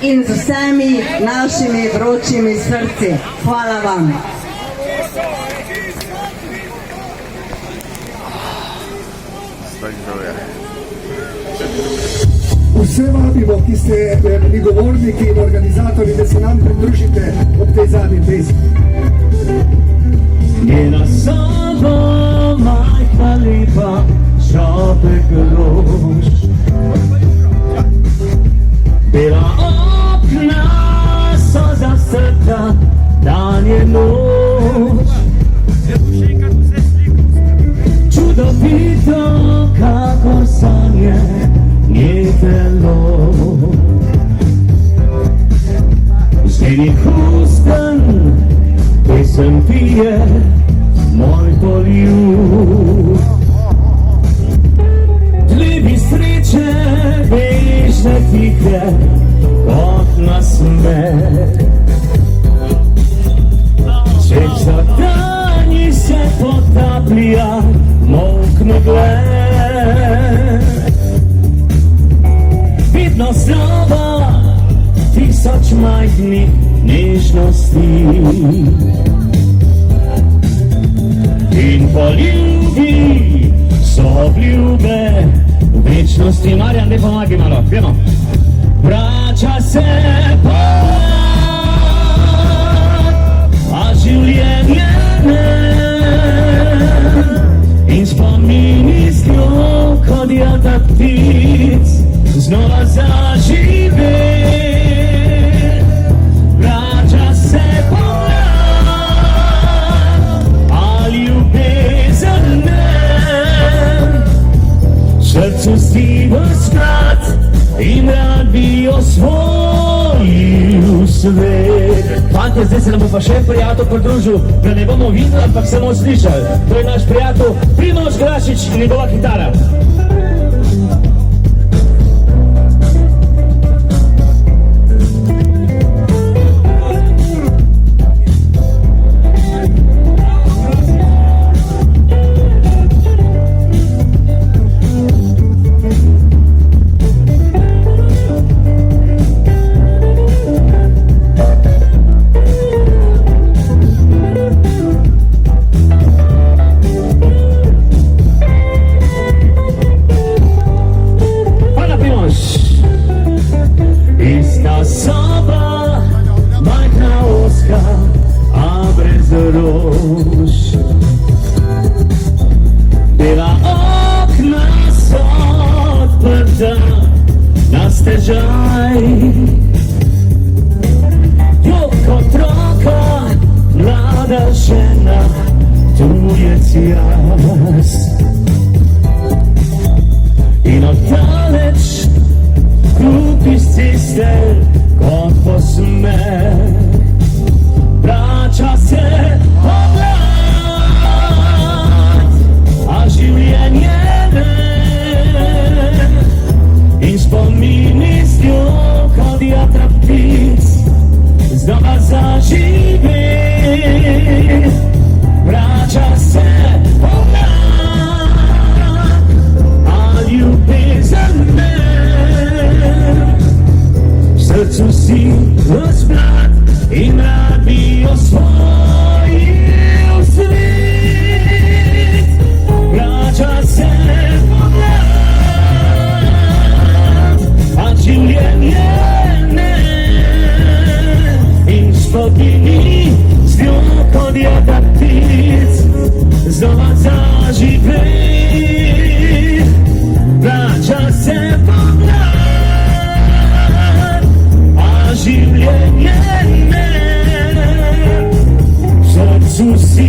in z vsemi našimi vročimi srci. Hvala vam. Vse vabimo, ki ste bili govorniki in organizatorji, da se nam pridružite ob tej zadnji pesmi. Njena soba, majhna lepa, šopek rož. Bela okna so zastrta, dan je noč. Čudovito, kakor sanje, nje telo. Z njenih usten pesem pije moj poljub. Dnevi sreče, bežne tihe, kot nasmeh. Čez zadanji se potaplja, molkne gled. Vidno znova tisoč majhnih nežnosti in poljubi so obljube večnosti. Marjan, ne pomagi malo, gremo. Vrača se pomlad, a življenje ne, in spomini z njo, kot jata ptic, znova zažive. Vrača se pomlad, a ljubezen ne, srcu stivo sklad in rad bi osvojil svet. Fantje, zdaj se nam bo pa še prijatelj pridružil, da ne bomo videli, ampak samo slišali. To je naš prijatelj Primož Grašič in njegova kitara. Bela okna so odprta na stežaj. Jok otroka, mlada žena, tujec jaz. In oddaleč kupi z ceste kot posmeh. Vrača se pomlad, a življenje ne, in spomini z njo, kot jatra ptic, znova zažive. Vrača se pomlad, a ljubezen ne, v srcu si vzblad in rad bi osvojil svet. Vrača se pomlad, a življenje ne, in spomini z njo, kot jata ptic, znova zažive. Vrača se pomlad, a življenje ne, v srcu si